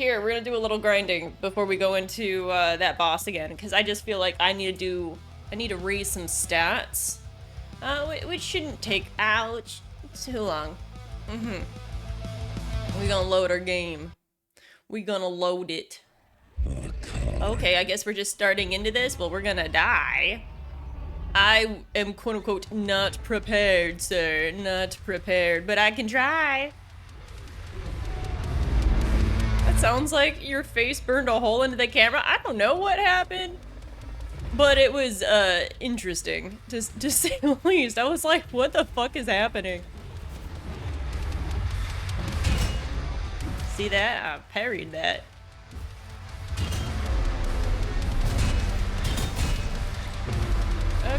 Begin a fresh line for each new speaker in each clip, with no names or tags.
here. We're gonna do a little grinding before we go into that boss again, because I just feel like I need to raise some stats, which shouldn't take too long. We're gonna load our game. We're gonna load it. Okay, I guess we're just starting into this. Well, we're gonna die. I am quote unquote not prepared, sir. Not prepared, but I can try. That sounds like your face burned a hole into the camera. I don't know what happened, but it was interesting, to say the least. I was like, what the fuck is happening? See that? I parried that.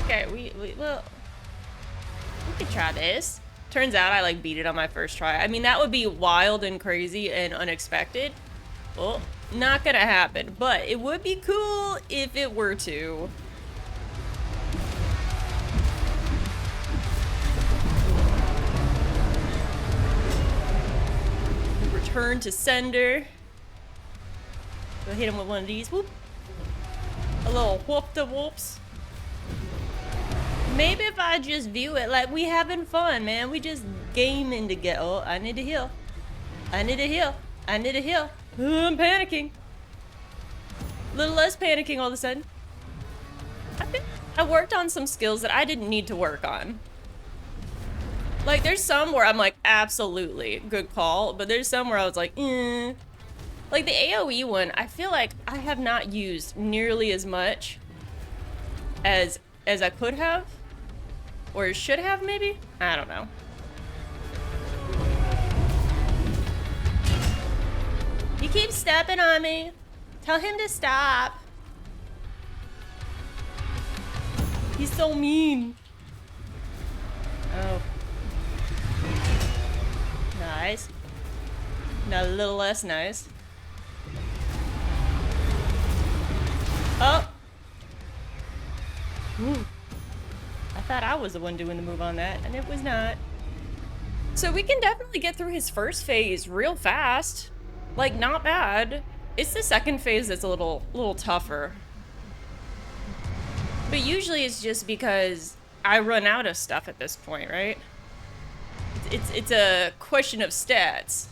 Okay, we could try this. Turns out I like beat it on my first try. I mean, that would be wild and crazy and unexpected. Well, not gonna happen, but it would be cool if it were to. Return to sender. Go hit him with one of these. Whoop. A little whoop-de-whoops. Maybe if I just view it like we having fun, man. We just gaming together. Oh, I need to heal. I need to heal. I need to heal. Oh, I'm panicking. A little less panicking all of a sudden. I think I worked on some skills that I didn't need to work on. Like, there's some where I'm like, absolutely, good call. But there's some where I was like, eh. Like the AoE one, I feel like I have not used nearly as much as I could have. Or should have, maybe? I don't know. He keeps stepping on me. Tell him to stop. He's so mean. Oh. Nice. Not a little less nice. Oh. Ooh. I thought I was the one doing the move on that, and it was not. So we can definitely get through his first phase real fast. Like, not bad. It's the second phase that's a little tougher. But usually it's just because I run out of stuff at this point, right? It's a question of stats.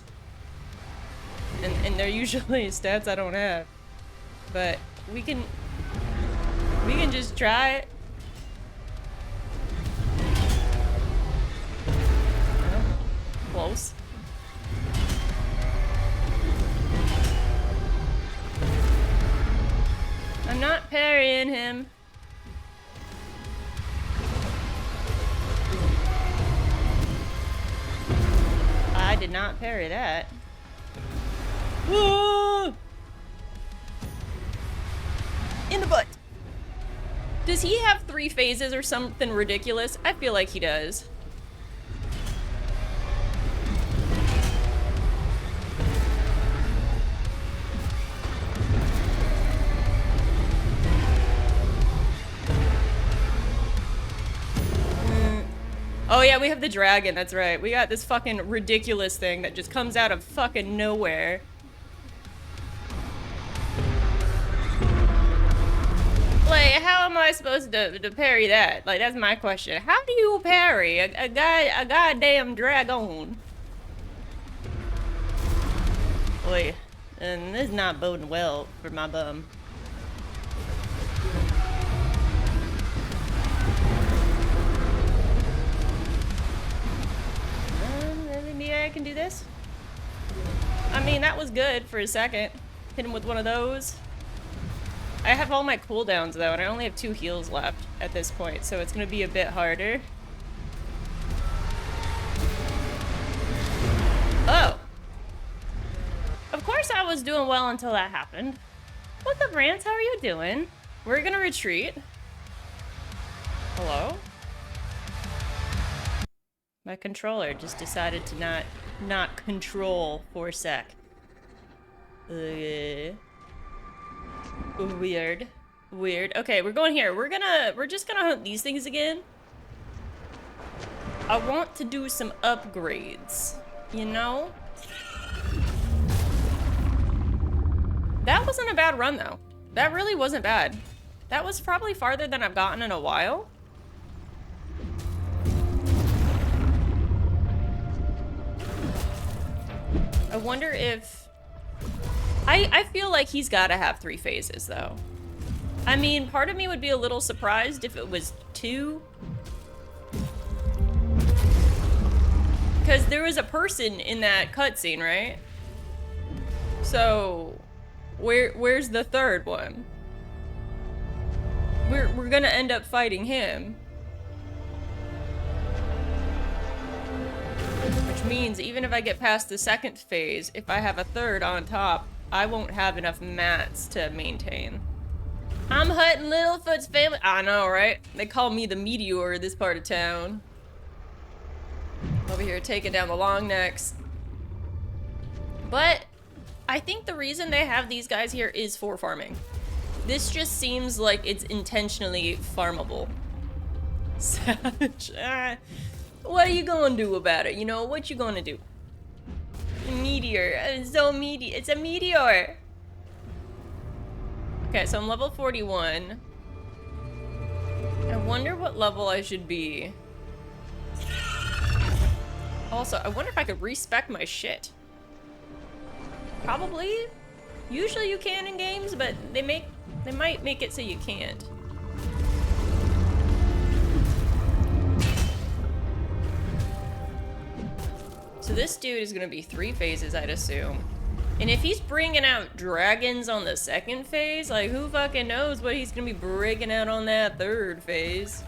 And they're usually stats I don't have. But we can just try it. Close. I'm not parrying him. I did not parry that. Whoa! In the butt. Does he have 3 phases or something ridiculous? I feel like he does. Oh yeah, we have the dragon, that's right. We got this fucking ridiculous thing that just comes out of fucking nowhere. Like, how am I supposed to parry that? Like, that's my question. How do you parry a goddamn dragon? Boy, and this is not boding well for my bum. Maybe I can do this. I mean, that was good for a second. Hit him with one of those. I have all my cooldowns though, and I only have 2 heals left at this point, so it's gonna be a bit harder. Oh. Of course I was doing well until that happened. What's up, Rance? How are you doing? We're gonna retreat. Hello? My controller just decided to not control for a sec. Weird. Weird. Okay, we're going here. We're just gonna hunt these things again. I want to do some upgrades, you know? That wasn't a bad run, though. That really wasn't bad. That was probably farther than I've gotten in a while. I wonder if... I feel like he's gotta have 3 phases, though. I mean, part of me would be a little surprised if it was 2. Because there was a person in that cutscene, right? So, where's the 3rd one? We're gonna end up fighting him. Which means even if I get past the 2nd phase, if I have a 3rd on top, I won't have enough mats to maintain. I'm hunting Littlefoot's family. I know, right? They call me the meteor of this part of town. Over here taking down the long necks. But I think the reason they have these guys here is for farming. This just seems like it's intentionally farmable. Savage. What are you gonna do about it? You know, what you gonna do? Meteor. It's so meteor. It's a meteor. Okay, so I'm level 41. I wonder what level I should be. Also, I wonder if I could respec my shit. Probably. Usually you can in games, but they might make it so you can't. So this dude is gonna be 3 phases, I'd assume. And if he's bringing out dragons on the 2nd phase, like who fucking knows what he's gonna be bringing out on that 3rd phase?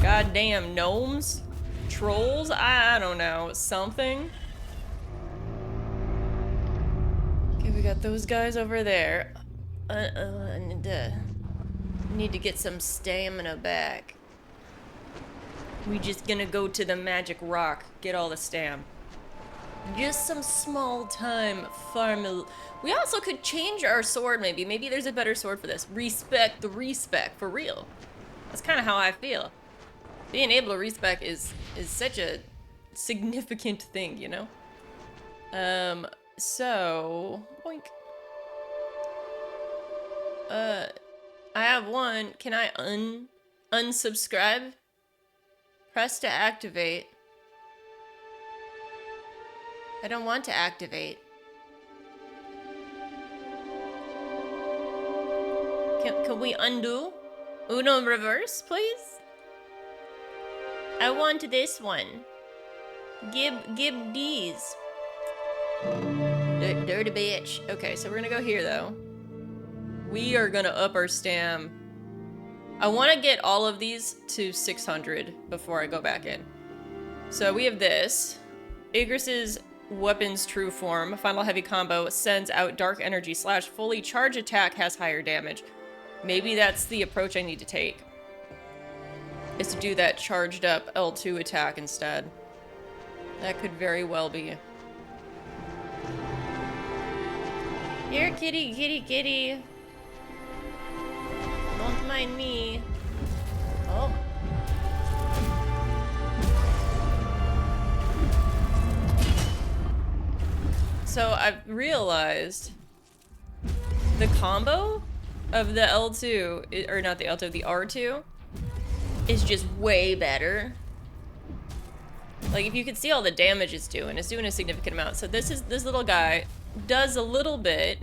Goddamn gnomes? Trolls? I don't know. Something? Okay, we got those guys over there. I need to get some stamina back. We just gonna go to the magic rock, get all the stam. Just some small time farm. We also could change our sword, maybe. Maybe there's a better sword for this. Respect the respec, for real. That's kind of how I feel. Being able to respec is such a significant thing, you know? So... Boink. I have one. Can I unsubscribe? Press to activate. I don't want to activate. Can we undo? Uno reverse, please? I want this one. Give these. Dirty bitch. Okay, so we're gonna go here though. We are gonna up our stam. I want to get all of these to 600 before I go back in. So we have this. Igris's weapon's true form. Final heavy combo sends out dark energy / fully charge attack has higher damage. Maybe that's the approach I need to take. Is to do that charged up L2 attack instead. That could very well be. Here, kitty, kitty, kitty. Don't mind me. Oh. So I've realized the combo of the L2, or not the L2, the R2, is just way better. Like if you could see all the damage it's doing a significant amount. So this little guy does a little bit,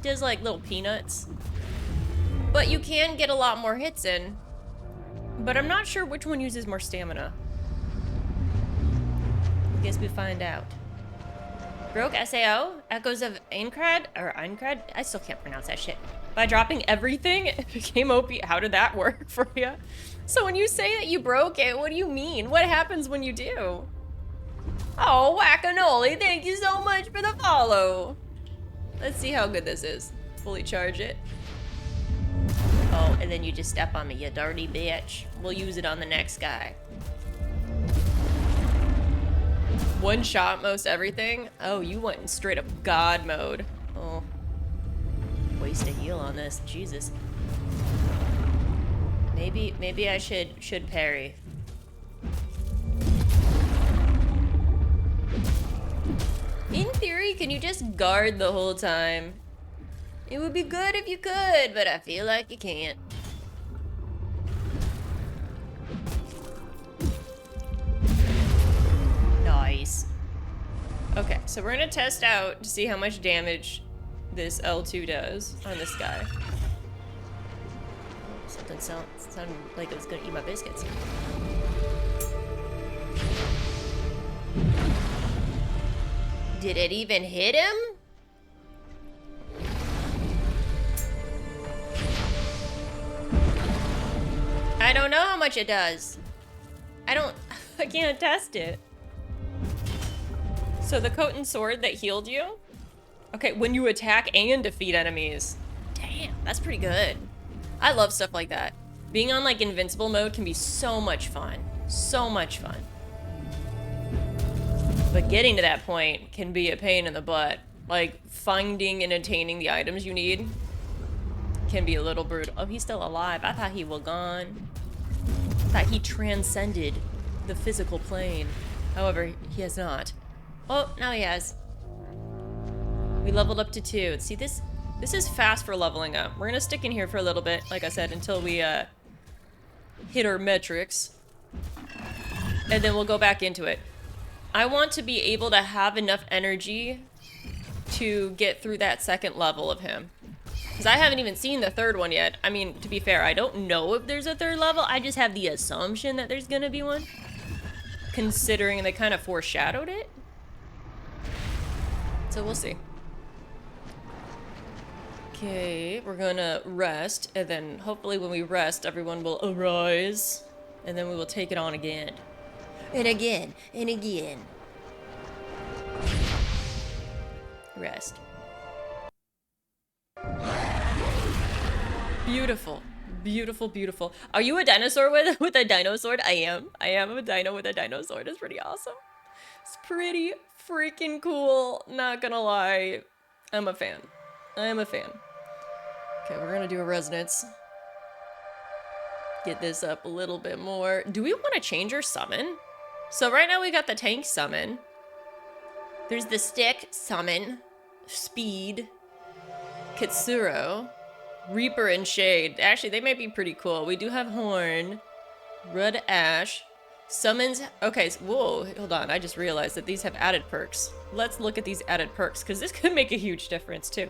does like little peanuts. But you can get a lot more hits in. But I'm not sure which one uses more stamina. I guess we find out. Broke SAO? Echoes of Aincrad? Or Aincrad? I still can't pronounce that shit. By dropping everything, it became OP. How did that work for you? So when you say that you broke it, what do you mean? What happens when you do? Oh, whack-a-noli, thank you so much for the follow. Let's see how good this is. Fully charge it. Oh, and then you just step on me, you dirty bitch. We'll use it on the next guy. One shot most everything? Oh, you went in straight up God mode. Oh. Waste a heal on this, Jesus. Maybe I should parry. In theory, can you just guard the whole time? It would be good if you could, but I feel like you can't. Nice. Okay, so we're gonna test out to see how much damage this L2 does on this guy. Something sounded like it was gonna eat my biscuits. Did it even hit him? I don't know how much it does. I can't test it. So the Khotan sword that healed you? Okay, when you attack and defeat enemies. Damn, that's pretty good. I love stuff like that. Being on like invincible mode can be so much fun. So much fun. But getting to that point can be a pain in the butt. Like finding and attaining the items you need can be a little brutal. Oh, he's still alive. I thought he was gone. I thought he transcended the physical plane. However, he has not. Oh, now he has. We leveled up to 2. See, this is fast for leveling up. We're gonna stick in here for a little bit, like I said, until we hit our metrics. And then we'll go back into it. I want to be able to have enough energy to get through that second level of him. Because I haven't even seen the third one yet. I mean, to be fair, I don't know if there's a third level. I just have the assumption that there's gonna be one. Considering they kind of foreshadowed it. So we'll see. Okay, we're gonna rest. And then hopefully when we rest, everyone will arise. And then we will take it on again. And again, and again. Rest. Beautiful. Beautiful, beautiful. Are you a dinosaur with a dino sword? I am. I am a dino with a dino sword. It's pretty awesome. It's pretty freaking cool. Not gonna lie. I'm a fan. I am a fan. Okay, we're gonna do a resonance. Get this up a little bit more. Do we want to change our summon? So right now we got the tank summon. There's the stick summon. Speed. Kitsuro. Reaper and Shade. Actually, they might be pretty cool. We do have Horn. Red Ash. Summons. Okay, so, whoa, hold on. I just realized that these have added perks. Let's look at these added perks, because this could make a huge difference, too.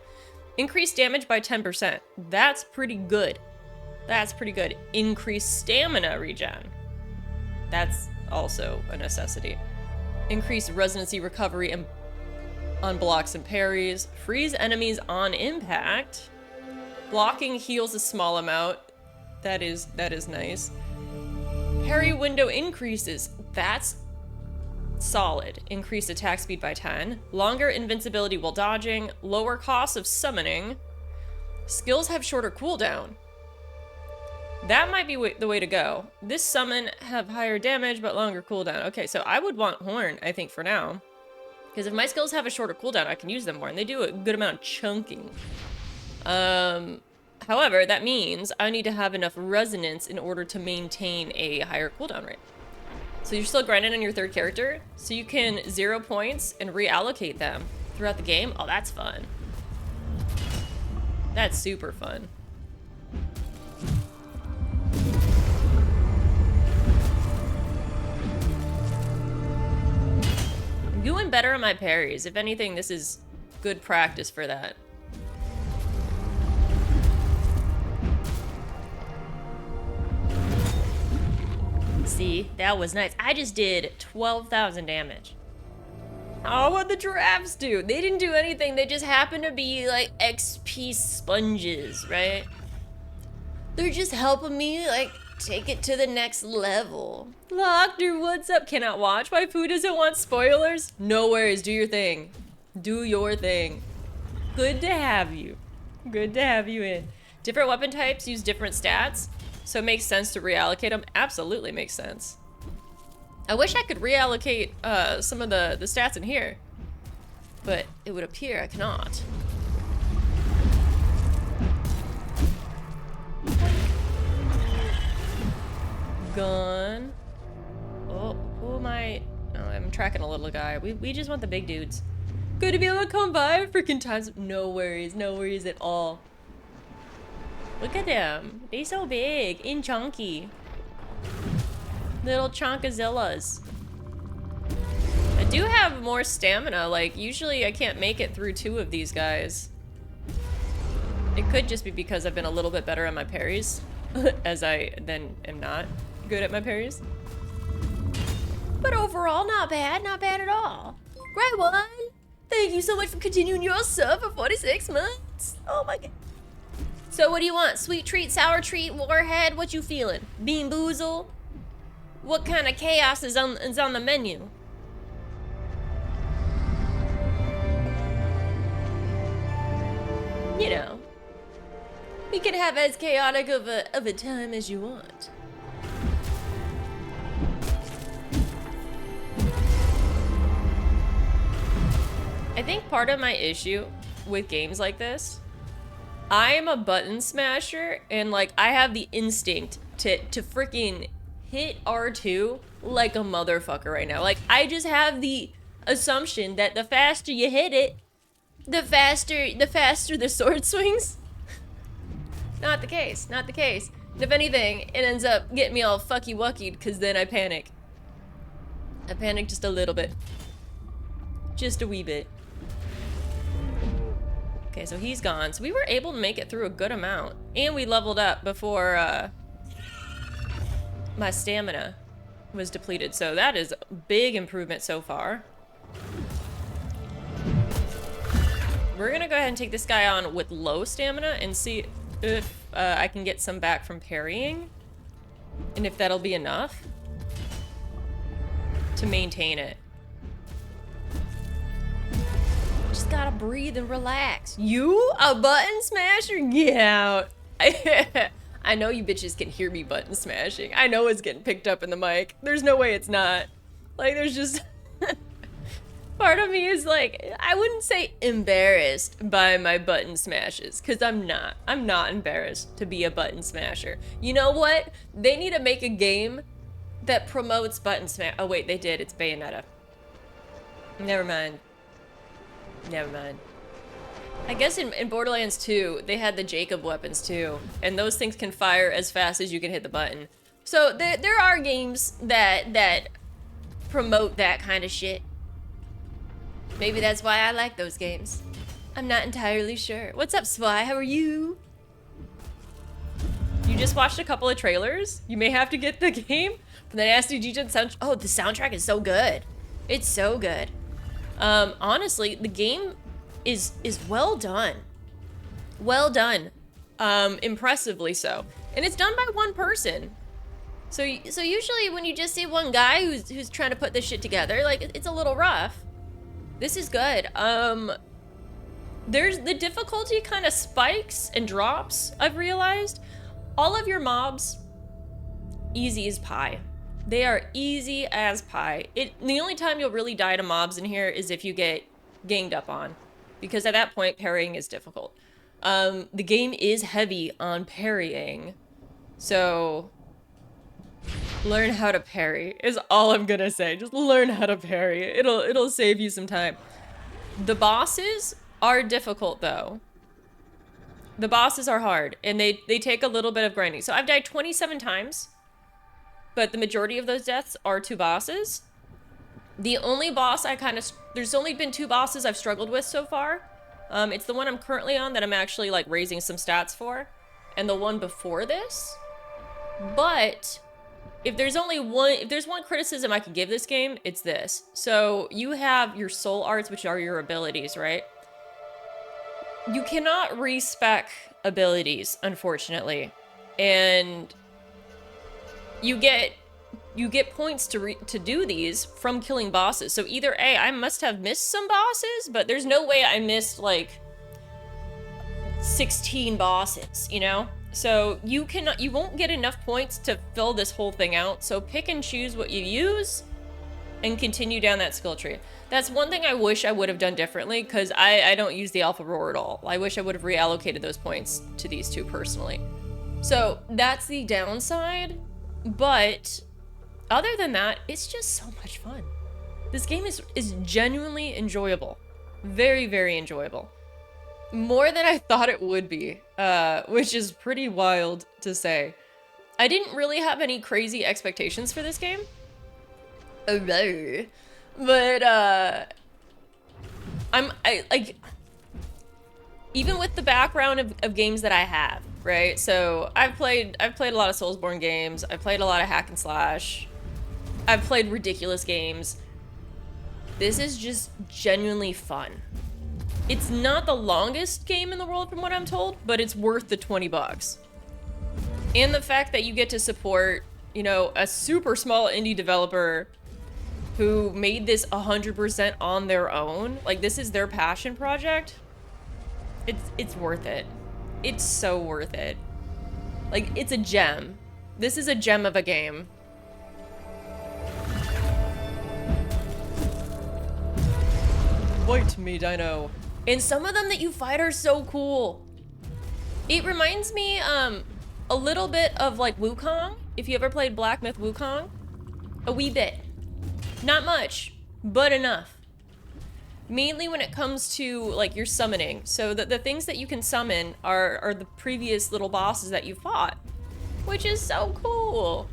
Increase damage by 10%. That's pretty good. That's pretty good. Increase stamina regen. That's also a necessity. Increase resonancy recovery and on blocks and parries. Freeze enemies on impact. Blocking heals a small amount. That is nice. Parry window increases. That's solid. Increased attack speed by 10. Longer invincibility while dodging. Lower cost of summoning. Skills have shorter cooldown. That might be the way to go. This summon have higher damage but longer cooldown. Okay, so I would want Horn, I think, for now. Because if my skills have a shorter cooldown, I can use them more. And they do a good amount of chunking. However, that means I need to have enough resonance in order to maintain a higher cooldown rate. So you're still grinding on your third character, so you can 0 points and reallocate them throughout the game. Oh, that's fun. That's super fun. I'm doing better on my parries. If anything, this is good practice for that. See, that was nice. I just did 12,000 damage. Oh, what the giraffes do? They didn't do anything. They just happen to be like XP sponges, right? They're just helping me like take it to the next level. Doctor, what's up? Cannot watch. My food doesn't want spoilers. No worries. Do your thing. Do your thing. Good to have you. Good to have you in. Different weapon types use different stats. So it makes sense to reallocate them. Absolutely makes sense. I wish I could reallocate some of the stats in here. But it would appear I cannot. Gun. Oh, who am I? Oh, I'm tracking a little guy. We just want the big dudes. Good to be able to come by freaking times. No worries at all. Look at them. They so big and chunky. Little chunkazillas. I do have more stamina. Like, usually I can't make it through 2 of these guys. It could just be because I've been a little bit better at my parries, as I then am not good at my parries. But overall, not bad at all. Great one! Thank you so much for continuing your sub for 46 months. Oh my god. So what do you want? Sweet treat, sour treat, warhead? What you feeling? Bean boozle? What kind of chaos is on the menu? You know, we can have as chaotic of a time as you want. I think part of my issue with games like this, I am a button smasher, and like I have the instinct to freaking hit R2 like a motherfucker right now. Like I just have the assumption that the faster you hit it, the faster the sword swings. Not the case, not the case. And if anything, it ends up getting me all fucky wuckied because then I panic. I panic just a little bit. Just a wee bit. Okay, so he's gone. So we were able to make it through a good amount. And we leveled up before my stamina was depleted. So that is a big improvement so far. We're gonna go ahead and take this guy on with low stamina and see if I can get some back from parrying. And if that'll be enough to maintain it. Just gotta breathe and relax. You? A button smasher? Get out. I know you bitches can hear me button smashing. I know it's getting picked up in the mic. There's no way it's not. Like, there's just... Part of me is like, I wouldn't say embarrassed by my button smashes, because I'm not. I'm not embarrassed to be a button smasher. You know what? They need to make a game that promotes button smash. Oh wait, they did. It's Bayonetta. Never mind. Never mind. I guess in Borderlands 2, they had the Jacob weapons too, and those things can fire as fast as you can hit the button. So there are games that promote that kind of shit. Maybe that's why I like those games. I'm not entirely sure. What's up, Spy? How are you? You just watched a couple of trailers? You may have to get the game from the Nasty G-Gen sound. Oh, the soundtrack is so good. It's so good. Honestly, the game is well done. Well done. Impressively so. And it's done by one person. So usually when you just see one guy who's trying to put this shit together, like, it's a little rough. This is good. There's the difficulty kind of spikes and drops, I've realized. All of your mobs, easy as pie. They are easy as pie. The only time you'll really die to mobs in here is if you get ganged up on, because at that point, parrying is difficult. The game is heavy on parrying, so learn how to parry is all I'm gonna say. Just learn how to parry. It'll save you some time. The bosses are difficult though. The bosses are hard, and they take a little bit of grinding. So I've died 27 times. But the majority of those deaths are to bosses. The only boss there's only been 2 bosses I've struggled with so far. It's the one I'm currently on that I'm actually like raising some stats for, and the one before this. But if there's one criticism I could give this game, it's this. So you have your soul arts, which are your abilities, right? You cannot respec abilities, unfortunately. And you get points to do these from killing bosses. So either A, I must have missed some bosses, but there's no way I missed like 16 bosses, you know? So you won't get enough points to fill this whole thing out. So pick and choose what you use and continue down that skill tree. That's one thing I wish I would have done differently, because I don't use the Alpha Roar at all. I wish I would have reallocated those points to these 2 personally. So that's the downside. But other than that, it's just so much fun. This game is genuinely enjoyable. Very, very enjoyable. More than I thought it would be, which is pretty wild to say. I didn't really have any crazy expectations for this game. But, I like, even with the background of games that I have, right? So I've played a lot of Soulsborne games. I've played a lot of hack and slash. I've played ridiculous games. This is just genuinely fun. It's not the longest game in the world from what I'm told, but it's worth the 20 bucks. And the fact that you get to support, you know, a super small indie developer who made this 100% on their own. Like, this is their passion project. It's worth it. It's so worth it. Like, it's a gem. This is a gem of a game. Fight me, Dino. And some of them that you fight are so cool. It reminds me a little bit of like Wukong. If you ever played Black Myth Wukong. A wee bit. Not much, but enough. Mainly when it comes to like your summoning. So the things that you can summon are the previous little bosses that you fought. Which is so cool.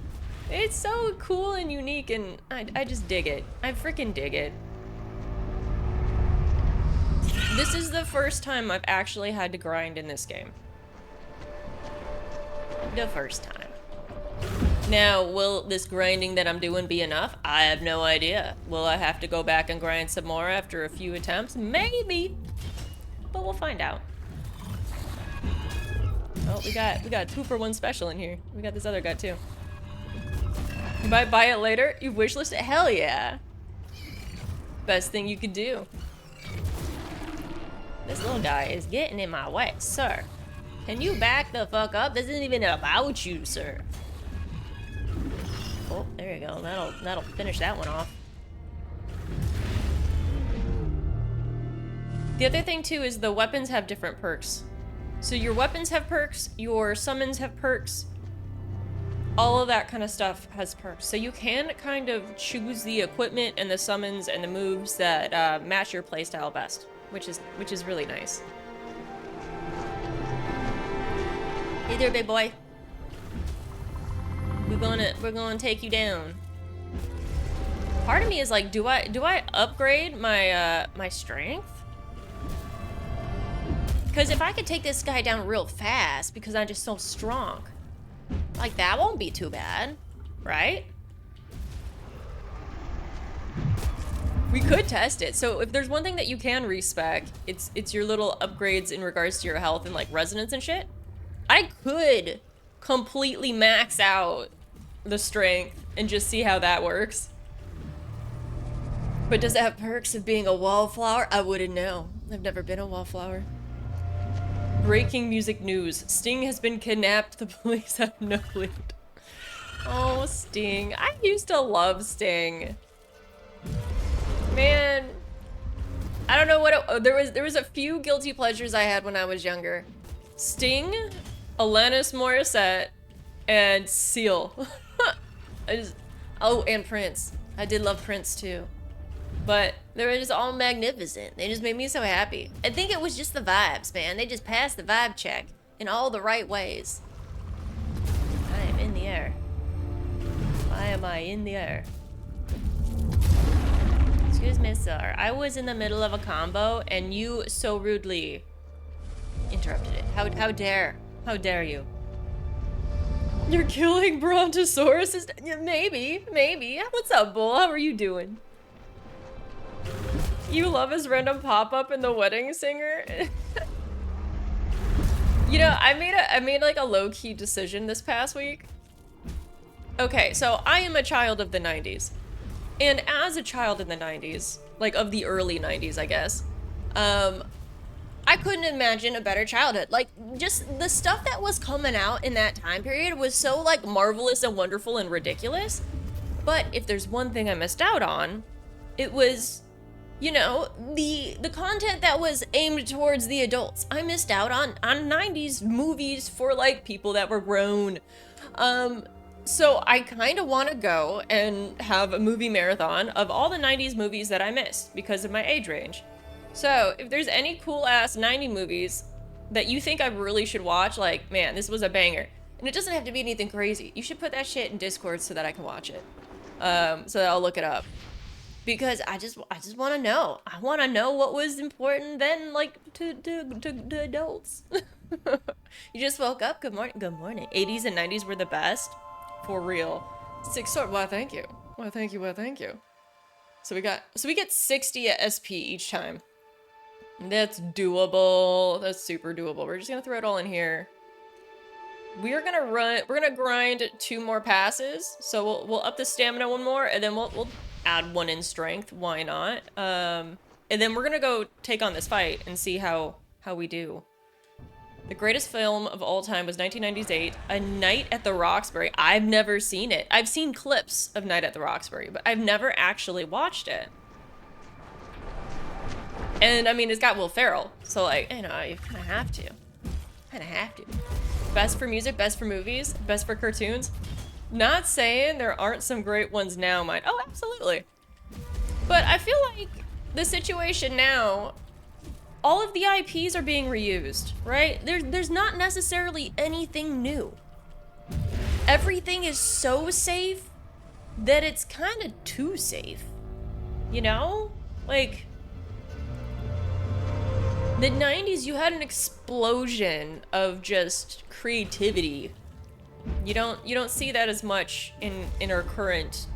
It's so cool and unique, and I just dig it. I freaking dig it. This is the first time I've actually had to grind in this game. The first time. Now, will this grinding that I'm doing be enough? I have no idea. Will I have to go back and grind some more after a few attempts? Maybe. But we'll find out. Oh, we got a 2-for-1 special in here. We got this other guy too. You might buy it later? You wishlist it? Hell yeah. Best thing you could do. This little guy is getting in my way, sir. Can you back the fuck up? This isn't even about you, sir. Oh, there you go. That'll finish that one off. The other thing too is the weapons have different perks. So your weapons have perks, your summons have perks. All of that kind of stuff has perks. So you can kind of choose the equipment and the summons and the moves that match your playstyle best, which is really nice. Hey there, big boy. We're gonna take you down. Part of me is like, do I upgrade my my strength? Because if I could take this guy down real fast because I'm just so strong, like that won't be too bad, right? We could test it. So if there's one thing that you can respec, it's your little upgrades in regards to your health and like resonance and shit. I could completely max out the strength and just see how that works. But does it have perks of being a wallflower? I wouldn't know. I've never been a wallflower. Breaking music news. Sting has been kidnapped. The police have no lead. Oh, Sting. I used to love Sting. Man. I don't know what there was a few guilty pleasures I had when I was younger. Sting, Alanis Morissette, and Seal. Oh, and Prince. I did love Prince too. But they were just all magnificent. They just made me so happy. I think it was just the vibes, man. They just passed the vibe check in all the right ways. I am in the air. Why am I in the air? Excuse me, sir. I was in the middle of a combo and you so rudely interrupted it. How dare? How dare you? You're killing Brontosaurus? Maybe. What's up, Bull? How are you doing? You love his random pop-up in The Wedding Singer? You know, I made like a low-key decision this past week. Okay, so I am a child of the 90s. And as a child in the 90s, like of the early 90s, I guess, I couldn't imagine a better childhood. Like, just the stuff that was coming out in that time period was so, like, marvelous and wonderful and ridiculous. But if there's one thing I missed out on, it was, you know, the content that was aimed towards the adults. I missed out on 90s movies for, like, people that were grown. So I kind of want to go and have a movie marathon of all the 90s movies that I missed because of my age range. So, if there's any cool-ass 90 movies that you think I really should watch, like, man, this was a banger. And it doesn't have to be anything crazy. You should put that shit in Discord so that I can watch it. So that I'll look it up. Because I just want to know. I want to know what was important then, like, to adults. You just woke up. Good morning. Good morning. 80s and 90s were the best. For real. 6 sword. Why, thank you. Why, thank you. Why, thank you. So we get 60 at SP each time. That's doable. That's super doable. We're just gonna throw it all in here. We're gonna grind 2 more passes. So we'll up the stamina 1 more, and then we'll add 1 in strength. Why not? And then we're gonna go take on this fight and see how we do. The greatest film of all time was 1998, A Night at the Roxbury. I've never seen it. I've seen clips of Night at the Roxbury, but I've never actually watched it. And I mean, it's got Will Ferrell, so like, you know, you kind of have to. Best for music, best for movies, best for cartoons. Not saying there aren't some great ones now, mine. Oh, absolutely. But I feel like the situation now, all of the IPs are being reused, right? There's not necessarily anything new. Everything is so safe that it's kind of too safe. You know? Like, the 90s, you had an explosion of just creativity. You don't see that as much in our current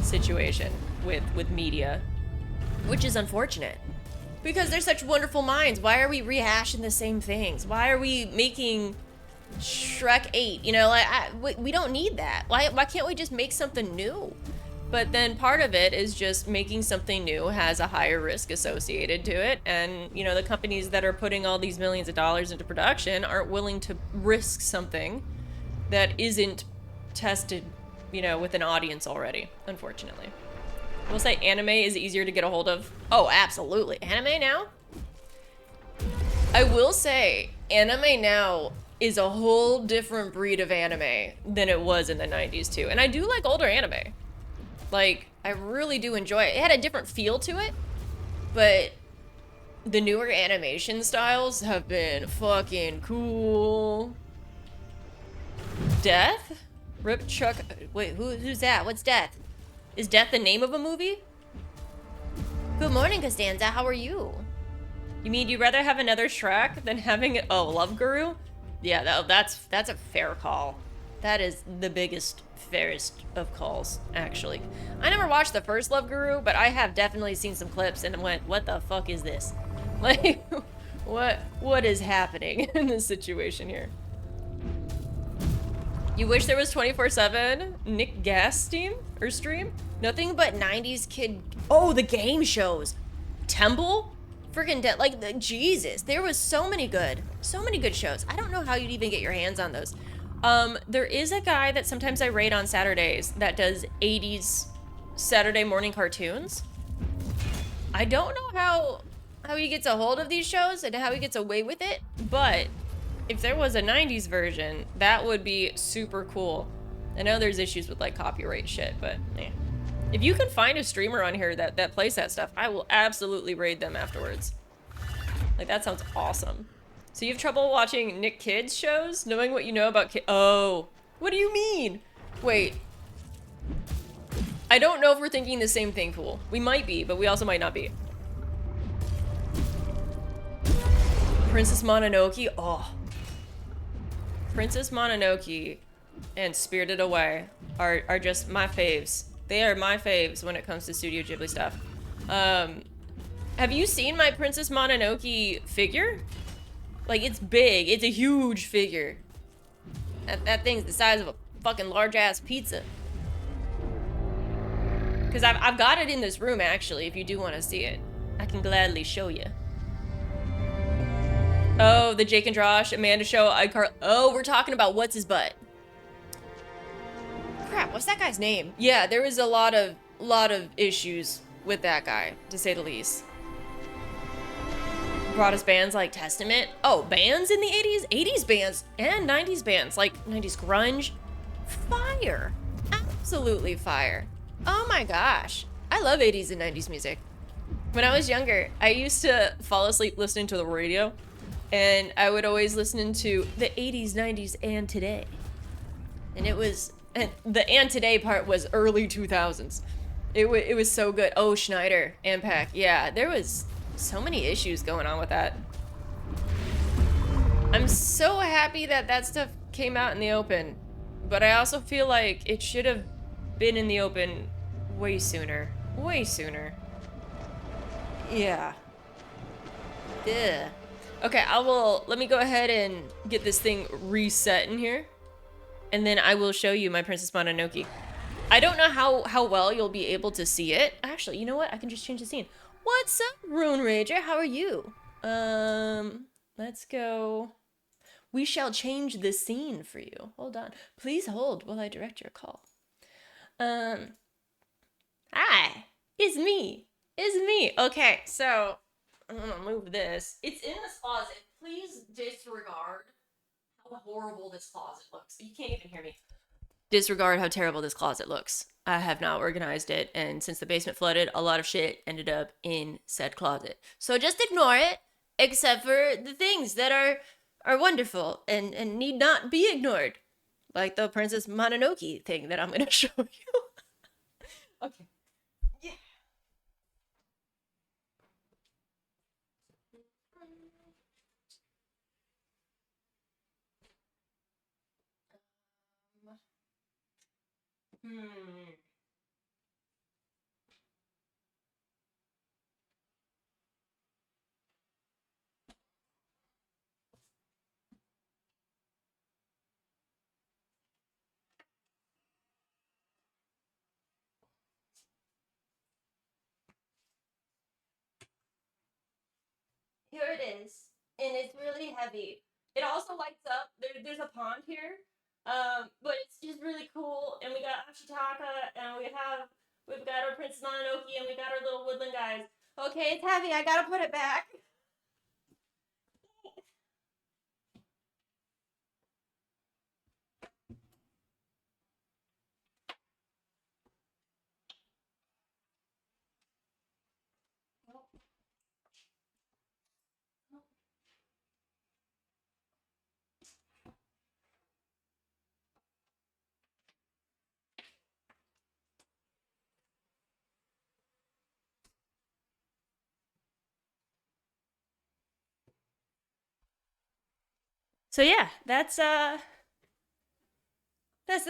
situation with media, which is unfortunate. Because they're such wonderful minds. Why are we rehashing the same things? Why are we making Shrek 8? You know, like we don't need that. Why can't we just make something new? But then part of it is just making something new has a higher risk associated to it. And, you know, the companies that are putting all these millions of dollars into production aren't willing to risk something that isn't tested, you know, with an audience already, unfortunately. We'll say anime is easier to get a hold of. Oh, absolutely. Anime now? I will say, anime now is a whole different breed of anime than it was in the 90s too. And I do like older anime. Like, I really do enjoy it. It had a different feel to it, but the newer animation styles have been fucking cool. Death? Rip Chuck. Wait, who's that? What's Death? Is Death the name of a movie? Good morning, Costanza. How are you? You mean you'd rather have another Shrek than having it? Oh, Love Guru? Yeah, that's a fair call. That is the biggest, fairest of calls, actually. I never watched the first Love Guru, but I have definitely seen some clips and went, what the fuck is this? Like, what is happening in this situation here? You wish there was 24/7 Nick Gas stream? Nothing but 90s kid. Oh, the game shows. Temple? Freaking dead. Like, Jesus. There was so many good shows. I don't know how you'd even get your hands on those. There is a guy that sometimes I raid on Saturdays that does 80s Saturday morning cartoons. I don't know how he gets a hold of these shows and how he gets away with it, but if there was a 90s version, that would be super cool. I know there's issues with like copyright shit, but yeah. If you can find a streamer on here that plays that stuff, I will absolutely raid them afterwards. Like, that sounds awesome. So you have trouble watching Nick Kids shows, knowing what you know about kids? Oh, what do you mean? Wait. I don't know if we're thinking the same thing, Fool. We might be, but we also might not be. Princess Mononoke, oh. Princess Mononoke and Spirited Away are just my faves. They are my faves when it comes to Studio Ghibli stuff. Have you seen my Princess Mononoke figure? Like, it's big. It's a huge figure. That thing's the size of a fucking large-ass pizza. Because I've got it in this room, actually, if you do want to see it. I can gladly show you. Oh, the Jake and Josh, Amanda show, oh, we're talking about what's his butt. Crap, what's that guy's name? Yeah, there was a lot of issues with that guy, to say the least. Brought us bands like Testament. Oh, bands in the 80s? 80s bands and 90s bands, like 90s grunge. Fire. Absolutely fire. Oh my gosh. I love 80s and 90s music. When I was younger, I used to fall asleep listening to the radio, and I would always listen to the 80s, 90s, and today. And it was, and the and today part was early 2000s. It was so good. Oh, Schneider, Ampac. Yeah, there was so many issues going on with that. I'm so happy that that stuff came out in the open, but I also feel like it should have been in the open way sooner. Way sooner. Yeah. Ugh. Okay, let me go ahead and get this thing reset in here, and then I will show you my Princess Mononoke. I don't know how well you'll be able to see it. Actually, you know what? I can just change the scene. What's up, Rune Rager? How are you? Let's go. We shall change the scene for you. Hold on. Please hold while I direct your call. Hi. It's me. It's me. Okay, so I'm gonna move this. It's in this closet. Please disregard how horrible this closet looks. You can't even hear me. Disregard how terrible this closet looks. I have not organized it, and since the basement flooded, a lot of shit ended up in said closet. So just ignore it, except for the things that are wonderful and need not be ignored. Like the Princess Mononoke thing that I'm gonna show you. Okay. Yeah. Here it is, and it's really heavy. It also lights up. There's a pond here, but it's just really cool. And we got Ashitaka, and we've got our Princess Mononoke, and we got our little woodland guys. Okay, it's heavy. I gotta put it back. So yeah, that's the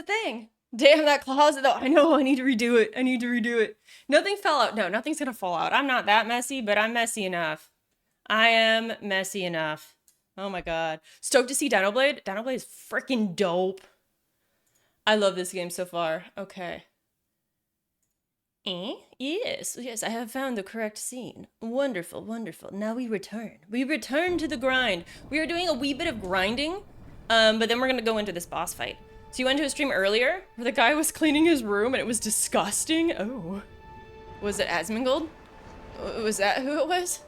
thing. Damn that closet though. I know, I need to redo it. I need to redo it. Nothing fell out. No, nothing's gonna fall out. I'm not that messy, but I'm messy enough. I am messy enough. Oh my god. Stoked to see Dinoblade. Dinoblade is freaking dope. I love this game so far. Okay. Yes, I have found the correct scene. Wonderful, wonderful. Now we return. We return to the grind. We are doing a wee bit of grinding, but then we're gonna go into this boss fight. So you went to a stream earlier where the guy was cleaning his room and it was disgusting. Oh. Was it Asmongold? Was that who it was?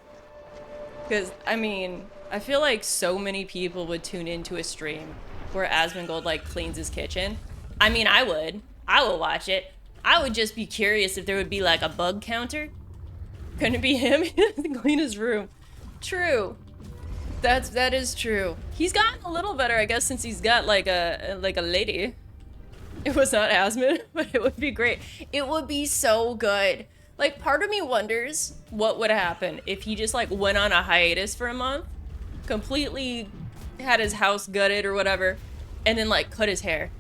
Because, I mean, I feel like so many people would tune into a stream where Asmongold, like, cleans his kitchen. I mean, I would. I will watch it. I would just be curious if there would be, like, a bug counter. Couldn't it be him? He doesn't clean his room. True. That is true. He's gotten a little better, I guess, since he's got like a lady. It was not Asmon, but it would be great. It would be so good. Like, part of me wonders what would happen if he just like went on a hiatus for a month, completely had his house gutted or whatever, and then like cut his hair.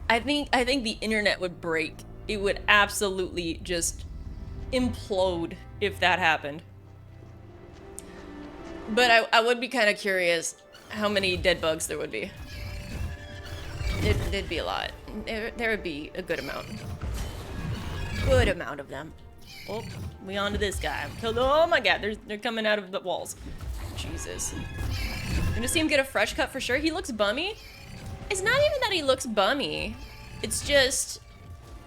I think the internet would break. It would absolutely just implode if that happened. But I would be kind of curious how many dead bugs there would be. There'd be a lot. There would be a good amount. Good amount of them. Oh, we on to this guy. Oh my god, they're coming out of the walls. Jesus. I'm gonna see him get a fresh cut for sure. He looks bummy. It's not even that he looks bummy. It's just,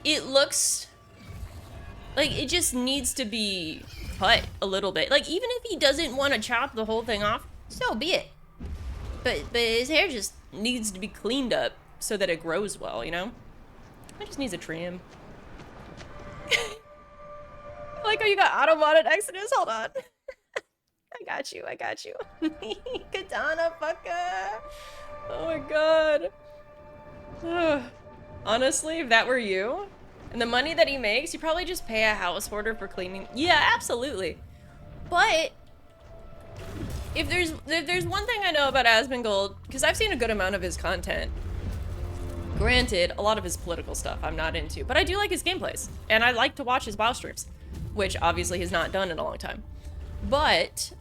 it looks like it just needs to be cut a little bit. Like, even if he doesn't want to chop the whole thing off, so be it. But his hair just needs to be cleaned up so that it grows well, you know? It just needs a trim. Like like how you got auto-modded Exodus. Hold on. I got you. I got you. Katana fucker. Oh my god. Ugh. Honestly, if that were you, and the money that he makes, you probably just pay a house hoarder for cleaning. Yeah, absolutely. But if there's one thing I know about Asmongold, because I've seen a good amount of his content. Granted, a lot of his political stuff I'm not into, but I do like his gameplays, and I like to watch his WoW streams, which obviously he's not done in a long time. But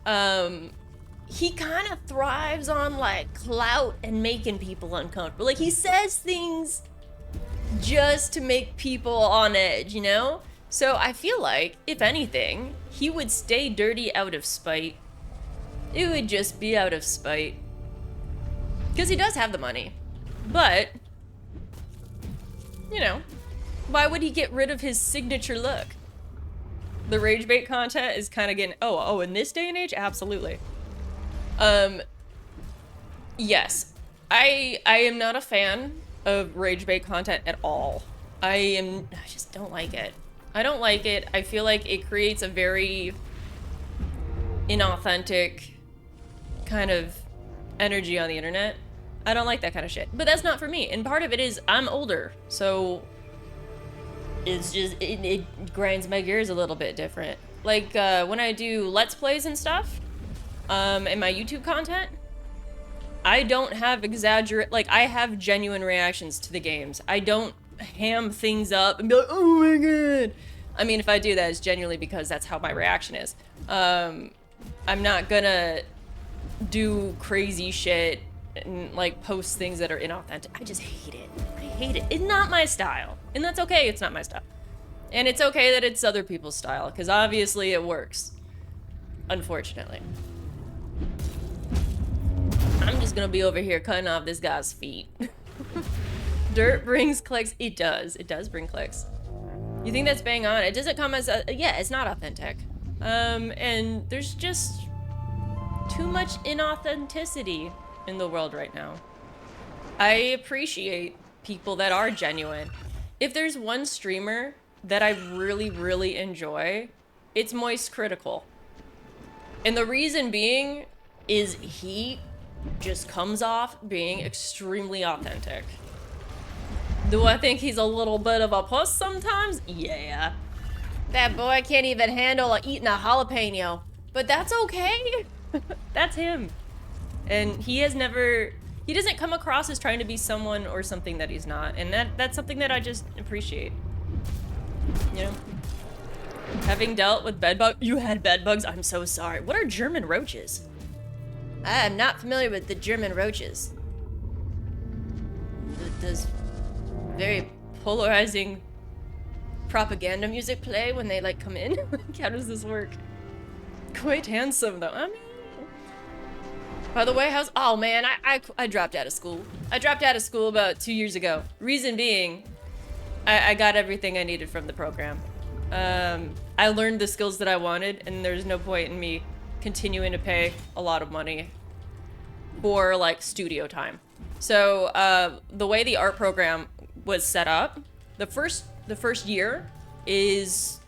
he kind of thrives on like clout and making people uncomfortable. Like he says things just to make people on edge, you know? So I feel like, if anything, he would stay dirty out of spite. It would just be out of spite. Because he does have the money. But, you know, why would he get rid of his signature look? The rage bait content is kind of getting, oh, in this day and age? Absolutely. Yes. I am not a fan of rage bait content at all. I just don't like it. I don't like it. I feel like it creates a very inauthentic kind of energy on the internet. I don't like that kind of shit. But that's not for me. And part of it is I'm older. So it's just, it grinds my gears a little bit different. Like when I do Let's Plays and stuff, in my YouTube content, I don't have I have genuine reactions to the games. I don't ham things up and be like, oh my god. I mean, if I do that, it's genuinely because that's how my reaction is. I'm not gonna do crazy shit and like post things that are inauthentic. I just hate it. I hate it. It's not my style. And that's okay, it's not my style. And it's okay that it's other people's style, because obviously it works. Unfortunately. I'm just gonna be over here cutting off this guy's feet. Dirt brings clicks. It does. It does bring clicks. You think that's bang on? It doesn't come as a... Yeah, it's not authentic. And there's just too much inauthenticity in the world right now. I appreciate people that are genuine. If there's one streamer that I really, really enjoy, it's Moist Critical. And the reason being is he just comes off being extremely authentic. Do I think he's a little bit of a puss sometimes? Yeah. That boy can't even handle eating a jalapeno. But that's okay. That's him. And he doesn't come across as trying to be someone or something that he's not. And that's something that I just appreciate. You know? Having dealt with bedbugs. You had bedbugs? I'm so sorry. What are German roaches? I am not familiar with the German roaches. Does very polarizing propaganda music play when they like come in? How does this work? Quite handsome though. I mean, by the way, oh man, I dropped out of school. I dropped out of school about 2 years ago. Reason being, I got everything I needed from the program. I learned the skills that I wanted, and there's no point in me continuing to pay a lot of money for like studio time. So the way the art program was set up, the first year is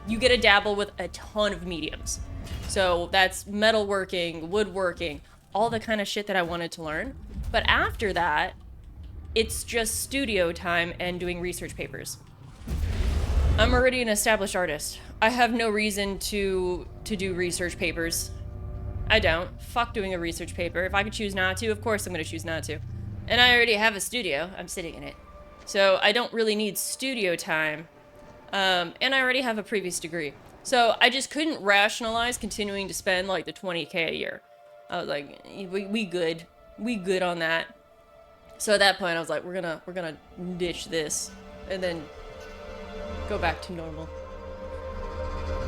you get to dabble with a ton of mediums. So that's metalworking, woodworking, all the kind of shit that I wanted to learn. But after that, it's just studio time and doing research papers. I'm already an established artist. I have no reason to do research papers. I don't. Fuck doing a research paper. If I could choose not to, of course I'm gonna choose not to. And I already have a studio. I'm sitting in it. So I don't really need studio time. And I already have a previous degree. So I just couldn't rationalize continuing to spend like the 20K a year. I was like, we good. We good on that. So at that point I was like, we're gonna ditch this and then go back to normal.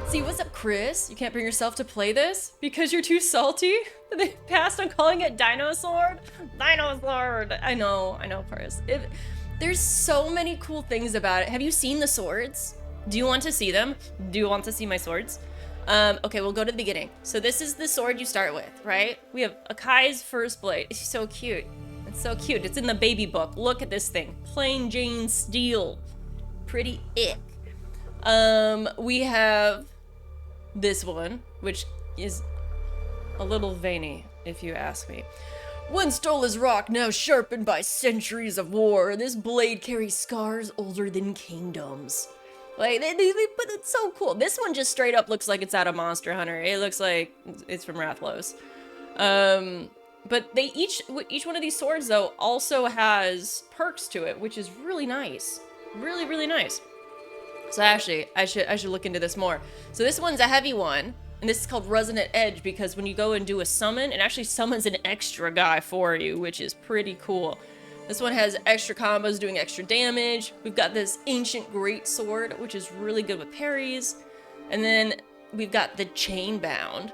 See, what's up, Chris? You can't bring yourself to play this because you're too salty? They passed on calling it Dino Sword? Dino Sword! I know, Chris. There's so many cool things about it. Have you seen the swords? Do you want to see them? Do you want to see my swords? Okay, we'll go to the beginning. So this is the sword you start with, right? We have Akai's first blade. It's so cute. It's so cute. It's in the baby book. Look at this thing. Plain Jane steel. Pretty ick. We have this one, which is a little veiny, if you ask me. Once dull as rock, now sharpened by centuries of war, this blade carries scars older than kingdoms. Like, but it's so cool. This one just straight up looks like it's out of Monster Hunter. It looks like it's from Rathlos. But they each one of these swords, though, also has perks to it, which is really nice. Really, really nice. So actually, I should look into this more. So this one's a heavy one. And this is called Resonant Edge because when you go and do a summon, it actually summons an extra guy for you, which is pretty cool. This one has extra combos doing extra damage. We've got this Ancient Great Sword, which is really good with parries. And then we've got the Chainbound,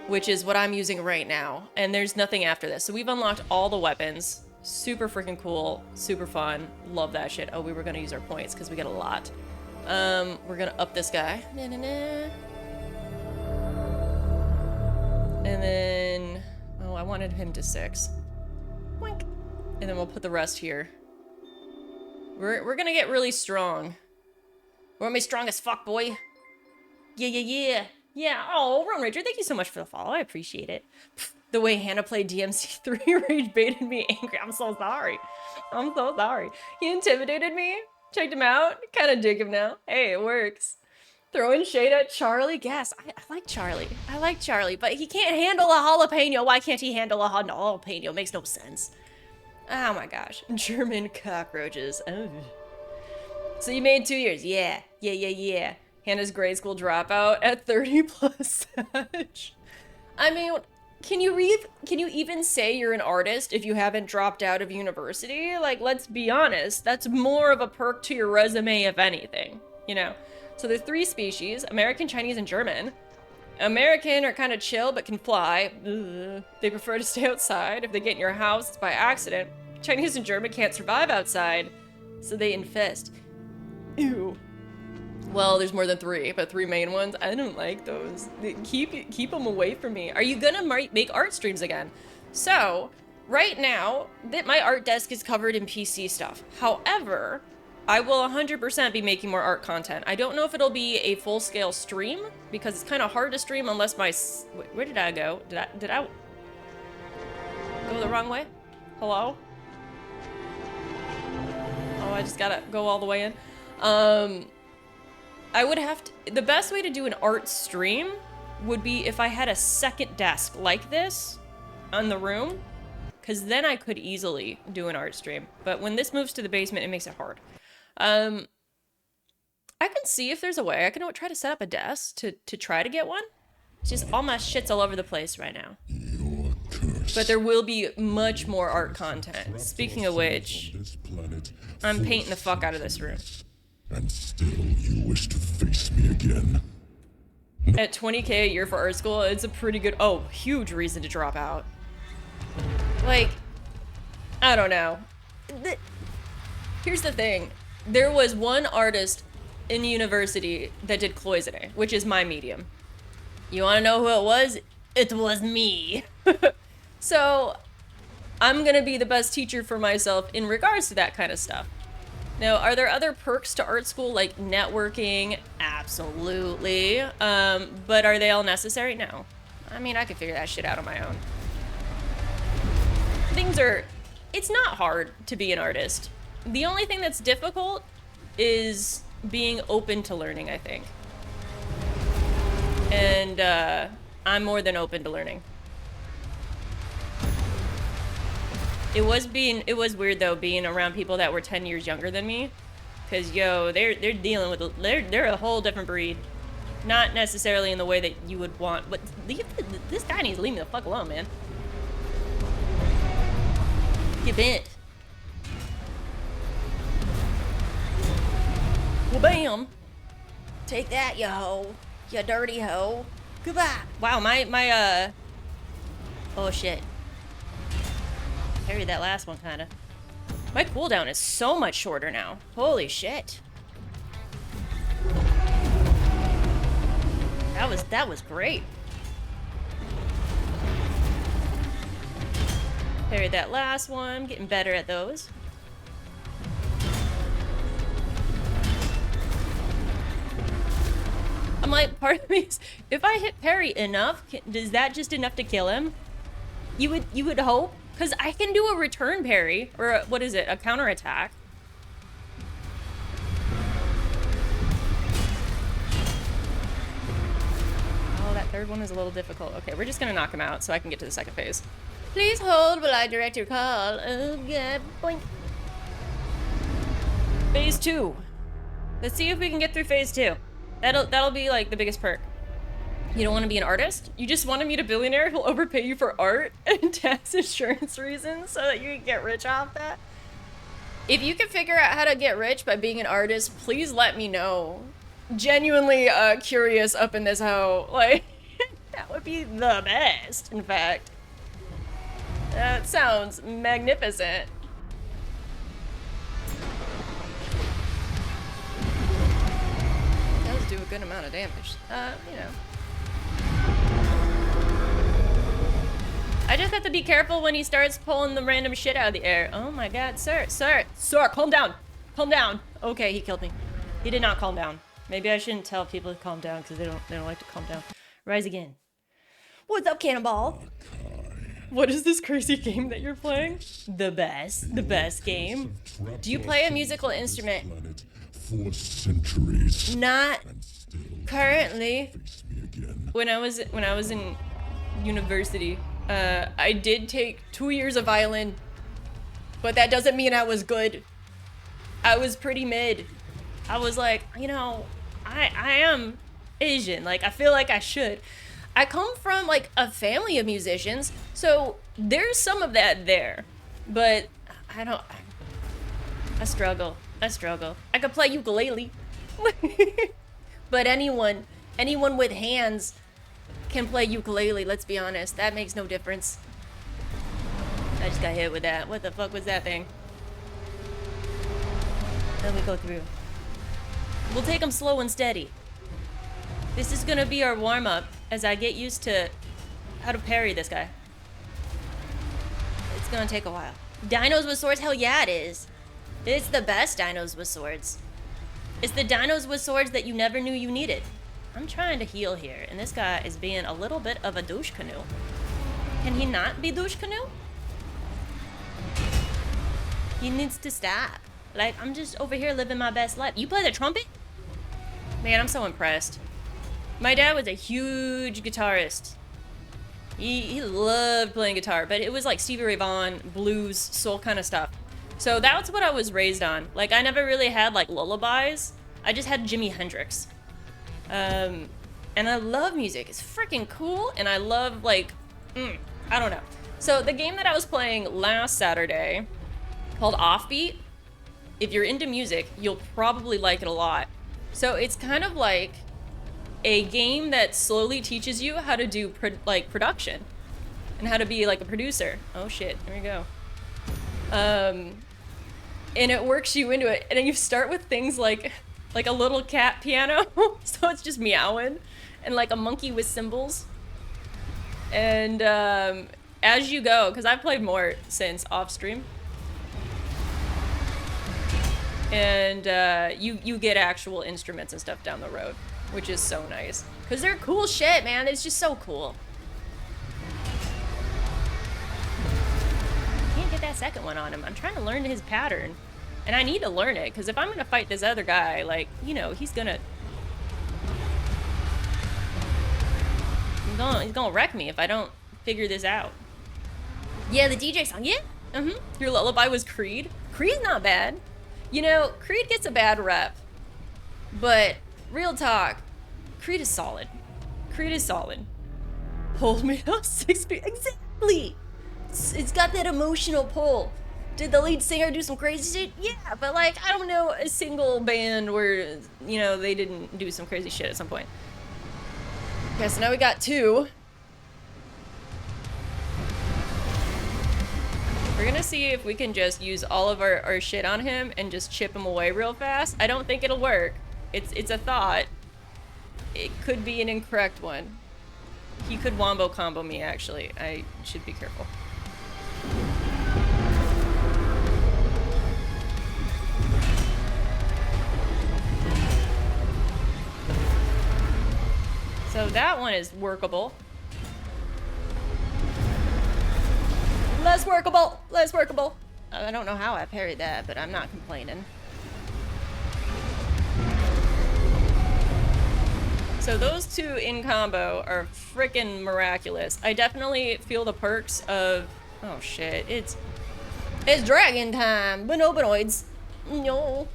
which is what I'm using right now. And there's nothing after this. So we've unlocked all the weapons. Super freaking cool. Super fun. Love that shit. Oh, we were going to use our points because we get a lot. We're going to up this guy. And then, oh, I wanted him to 6. Boink. And then we'll put the rest here. We're gonna get really strong. We're gonna be strong as fuck, boy. Yeah. Oh, Rome Ranger, thank you so much for the follow. I appreciate it. Pfft, the way Hannah played DMC3 rage baited me angry. I'm so sorry. I'm so sorry. He intimidated me. Checked him out. Kind of dig him now. Hey, it works. Throwing shade at Charlie. Yes, I like Charlie. I like Charlie, but he can't handle a jalapeno. Why can't he handle a jalapeno? Makes no sense. Oh my gosh. German cockroaches. Oh. So you made 2 years. Yeah. Hannah's grade school dropout at 30 plus. I mean, can you even say you're an artist if you haven't dropped out of university? Like, let's be honest. That's more of a perk to your resume, if anything. You know? So there's 3 species, American, Chinese, and German. American are kind of chill, but can fly. Ugh. They prefer to stay outside. If they get in your house, it's by accident. Chinese and German can't survive outside, so they infest. Ew. Well, there's more than 3, but 3 main ones. I don't like those. Keep them away from me. Are you gonna make art streams again? So, right now, my art desk is covered in PC stuff. However, I will 100% be making more art content. I don't know if it'll be a full-scale stream, because it's kind of hard to stream unless my... Where did I go? Did I go the wrong way? Hello? Oh, I just gotta go all the way in. I would have to... The best way to do an art stream would be if I had a second desk like this on the room, because then I could easily do an art stream. But when this moves to the basement, it makes it hard. I can see if there's a way. I can try to set up a desk to try to get one. It's just all my shit's all over the place right now. But there will be much more art content. Speaking of which, I'm painting the fuck out of this room.
And still you wish to face me again.
At 20K a year for art school, it's a pretty good, huge reason to drop out. Like, I don't know. Here's the thing. There was one artist in university that did cloisonne, which is my medium. You wanna know who it was? It was me. So, I'm gonna be the best teacher for myself in regards to that kind of stuff. Now, are there other perks to art school like networking? Absolutely. But are they all necessary? No. I mean, I could figure that shit out on my own. It's not hard to be an artist. The only thing that's difficult is being open to learning, I think. And I'm more than open to learning. It was weird though being around people that were 10 years younger than me, cause they're dealing with they're a whole different breed, not necessarily in the way that you would want. But this guy needs to leave me the fuck alone, man. Get bent. Well, bam. Take that, you hoe, you dirty hoe. Goodbye. Wow, my oh shit. Carried that last one, kinda. My cooldown is so much shorter now. Holy shit. That was great. Parried that last one. Getting better at those. I'm like, part of me is, if I hit parry enough, is that just enough to kill him? You would hope, because I can do a return parry, or what is it, a counter attack. Oh, that third one is a little difficult. Okay, we're just gonna knock him out so I can get to the second phase. Please hold while I direct your call. Oh god, boink. Phase 2. Let's see if we can get through phase 2. That'll be like the biggest perk. You don't want to be an artist? You just want to meet a billionaire who'll overpay you for art and tax insurance reasons so that you can get rich off that? If you can figure out how to get rich by being an artist, please let me know. Genuinely curious up in this hoe. Like, that would be the best, in fact. That sounds magnificent. Does do a good amount of damage. You know. I just have to be careful when he starts pulling the random shit out of the air. Oh my god, sir, calm down. Calm down. Okay, he killed me. He did not calm down. Maybe I shouldn't tell people to calm down because they don't like to calm down. Rise again. What's up, Cannonball? What is this crazy game that you're playing? The best game. Do you play a musical instrument?
For centuries.
Not currently. When I was in university, I did take 2 years of violin, but that doesn't mean I was good. I was pretty mid. I was like, you know, I am Asian. Like, I feel like I should. I come from like a family of musicians, so there's some of that there, but I struggle. I could play ukulele, but anyone with hands can play ukulele, let's be honest. That makes no difference. I just got hit with that. What the fuck was that thing? Let me go through. We'll take them slow and steady. This is gonna be our warm-up as I get used to how to parry this guy. It's gonna take a while. Dinos with swords? Hell yeah it is. It's the best dinos with swords. It's the dinos with swords that you never knew you needed. I'm trying to heal here, and this guy is being a little bit of a douche canoe. Can he not be douche canoe? He needs to stop. Like, I'm just over here living my best life. You play the trumpet? Man, I'm so impressed. My dad was a huge guitarist. He loved playing guitar, but it was like Stevie Ray Vaughan, blues, soul kind of stuff. So that's what I was raised on. Like, I never really had like lullabies. I just had Jimi Hendrix. And I love music. It's freaking cool, and I love like, I don't know. So the game that I was playing last Saturday, called Offbeat, if you're into music, you'll probably like it a lot. So it's kind of like a game that slowly teaches you how to do production and how to be like a producer. Oh shit, there we go. And it works you into it. And then you start with things like a little cat piano, so it's just meowing, and like a monkey with cymbals. And as you go, because I've played more since off stream, and you get actual instruments and stuff down the road, which is so nice. Because they're cool shit, man. It's just so cool. I can't get that second one on him. I'm trying to learn his pattern. And I need to learn it, because if I'm going to fight this other guy, like, you know, he's gonna wreck me if I don't figure this out. Yeah, the DJ song, yeah. Your lullaby was Creed. Creed's not bad. You know, Creed gets a bad rep. But, real talk, Creed is solid. Creed is solid. Hold me up 6 feet. Exactly! It's got that emotional pull. Did the lead singer do some crazy shit? Yeah, but like, I don't know a single band where, you know, they didn't do some crazy shit at some point. Okay, so now we got 2. We're gonna see if we can just use all of our shit on him and just chip him away real fast. I don't think it'll work. It's a thought. It could be an incorrect one. He could wombo combo me, actually. I should be careful. that one is workable. Less workable, less workable. I don't know how I parried that, but I'm not complaining. So those two in combo are freaking miraculous. I definitely feel the perks of, oh shit, it's dragon time, bonobanoids. No.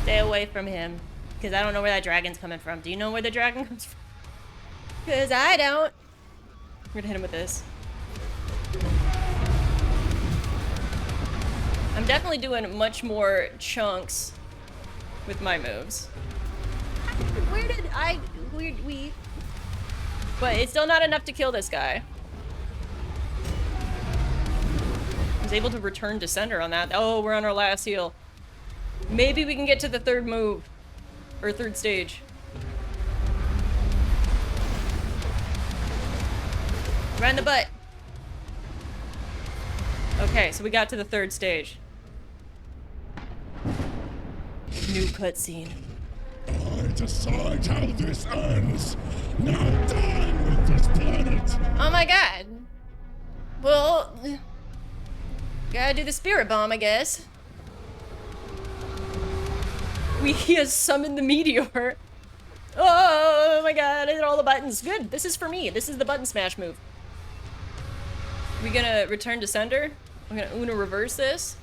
Stay away from him, because I don't know where that dragon's coming from. Do you know where the dragon comes from? Because I don't. We're gonna hit him with this. I'm definitely doing much more chunks with my moves. Where did we? But it's still not enough to kill this guy. I was able to return to center on that. Oh, we're on our last heal. Maybe we can get to the third move. Or third stage. Right in the butt. Okay, so we got to the third stage. New cutscene.
I decide how this ends. Now die with this planet.
Oh my god. Well, gotta do the spirit bomb, I guess. He has summoned the meteor. Oh my god, I hit all the buttons. Good, this is for me. This is the button smash move. We gonna return to sender? I'm gonna Uno reverse this.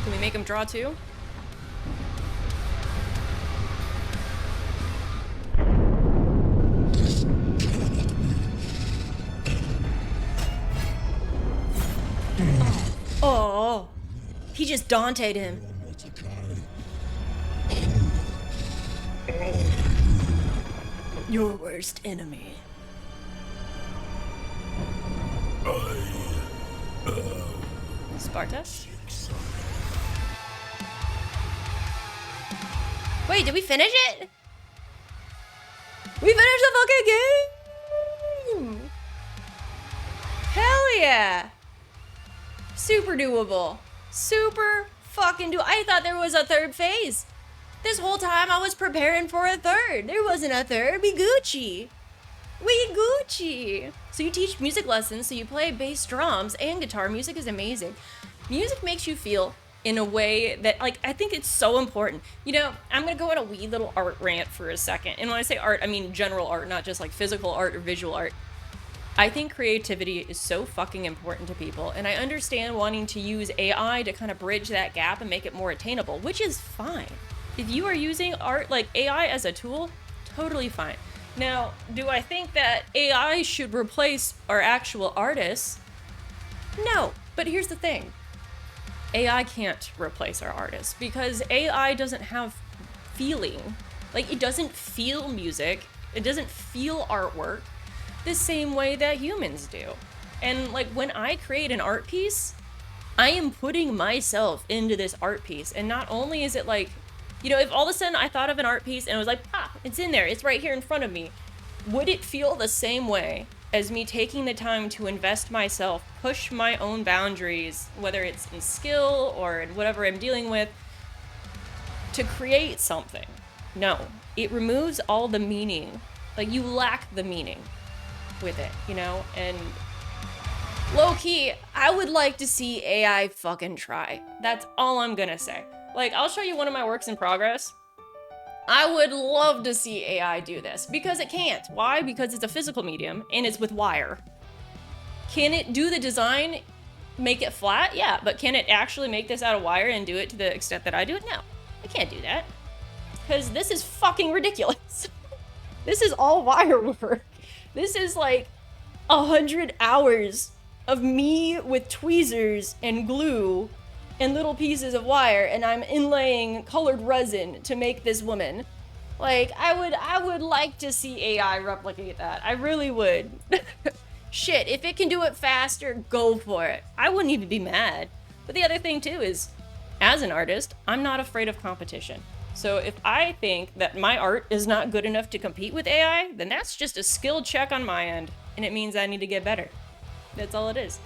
Can we make him draw too? Oh, he just Dante'd him. Your worst enemy. Sparta? Wait, did we finish it? We finished the fucking game! Hell yeah! Super doable. Super fucking doable. I thought there was a third phase. This whole time I was preparing for a third. There wasn't a third. We Gucci. We Gucci. So you teach music lessons, so you play bass drums and guitar. Music is amazing. Music makes you feel in a way that, like, I think it's so important. You know, I'm gonna go on a wee little art rant for a second. And when I say art, I mean general art, not just like physical art or visual art. I think creativity is so fucking important to people, and I understand wanting to use AI to kind of bridge that gap and make it more attainable, which is fine. If you are using art, like AI as a tool, totally fine. Now, do I think that AI should replace our actual artists? No, but here's the thing. AI can't replace our artists because AI doesn't have feeling. Like, it doesn't feel music, it doesn't feel artwork the same way that humans do. And like, when I create an art piece, I am putting myself into this art piece. And not only is it like, you know, if all of a sudden I thought of an art piece and it was like, ah, it's in there, it's right here in front of me, would it feel the same way as me taking the time to invest myself, push my own boundaries, whether it's in skill or in whatever I'm dealing with, to create something? No, it removes all the meaning. Like, you lack the meaning with it, you know? And low-key, I would like to see AI fucking try. That's all I'm gonna say. Like, I'll show you one of my works in progress. I would love to see AI do this, because it can't. Why? Because it's a physical medium, and it's with wire. Can it do the design, make it flat? Yeah, but can it actually make this out of wire and do it to the extent that I do it? No, I can't do that. Because this is fucking ridiculous. This is all wire work. This is like 100 hours of me with tweezers and glue and little pieces of wire, and I'm inlaying colored resin to make this woman. Like, I would like to see AI replicate that. I really would. Shit, if it can do it faster, go for it. I wouldn't even be mad. But the other thing too is, as an artist, I'm not afraid of competition. So if I think that my art is not good enough to compete with AI, then that's just a skill check on my end, and it means I need to get better. That's all it is.